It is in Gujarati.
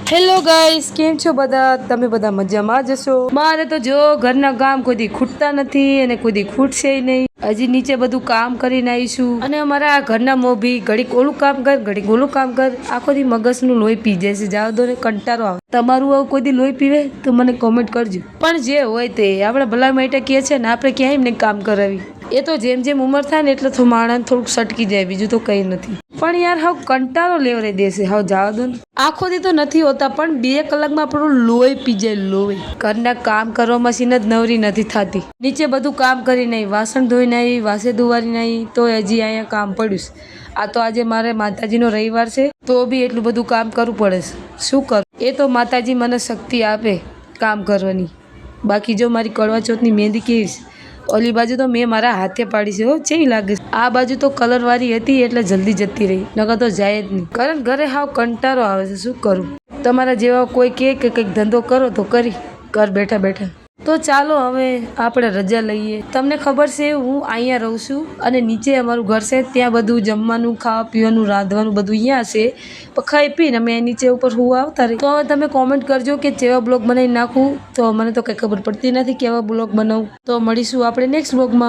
હેલો ગાઈસ, કેમ છો બધા? તમે બધા મજામાં જશો? મારે તો જો ઘરના કામ કોઈ દી ખૂટતા નથી અને કોઈ દી ખૂટશે નહીં. હજી નીચે બધું કામ કરીને આવીશું અને અમારા ઘરના મોભી ઘડીક ઓલું કામ કર ઘડીક ઓલું કામ કર, આખો દી મગજનું લોહી પી જાય છે. જાવ દો ને, કંટાળો આવે. તમારું આવું કોઈ દી લોહી પીવે તો મને કોમેન્ટ કરજો. પણ જે હોય તે આપણે ભલા માટે કહે છે ને, આપણે ક્યાંય એમને કામ કરાવી. એ તો જેમ જેમ ઉંમર થાય ને એટલે માણસ થોડુંક સટકી જાય, બીજું તો કંઈ નથી. પણ યાર હાવ કંટાળો લેવરાઈ દેશે. હાવ જવા દો ને. આખો દી તો નથી હોતા, પણ 2 કલાકમાં આપણું લોહી પી જાય, લોહી. ઘરના કામ કરવા મશીન જ નવરી નથી થતી. નીચે બધું કામ કરીને આવી, વાસણ ધોઈને આવી, વાસે ધોવારીને આવી, તો હજી અહીંયા કામ પડ્યું છે. આ તો આજે મારે માતાજીનો રવિવાર છે, તો બી એટલું બધું કામ કરવું પડે છે. શું કરું? એ તો માતાજી મને શક્તિ આપે કામ કરવાની. બાકી જો મારી કડવા ચોથની મહેંદી કેવી છે, ઓલી બાજુ તો મેં મારા હાથે પાડી છે. હો, કેવી લાગે છે? આ બાજુ તો કલરવાળી હતી એટલે જલ્દી જતી રહી, નકર તો જાય જ નહીં. કારણ ઘરે હાવ કંટાળો આવે છે. શું કરું? તમારા જેવા કોઈ કહે કે કંઈક ધંધો કરો તો કરી ઘર બેઠા બેઠા. તો ચાલો હવે આપણે રજા લઈએ. તમને ખબર છે હું અહીંયા રહું છું અને નીચે અમારું ઘર છે, ત્યાં બધું જમવાનું, ખાવા પીવાનું, રાંધવાનું બધું અહીંયા છે. પણ ખાઈ પીને અમે નીચે ઉપર હું આવતા રહી. તો હવે તમે કોમેન્ટ કરજો કે કેવા બ્લોગ બનાવી નાખું. તો મને તો કંઈ ખબર પડતી નથી કેવા બ્લોગ બનાવું. તો મળીશું આપણે નેક્સ્ટ બ્લોગમાં.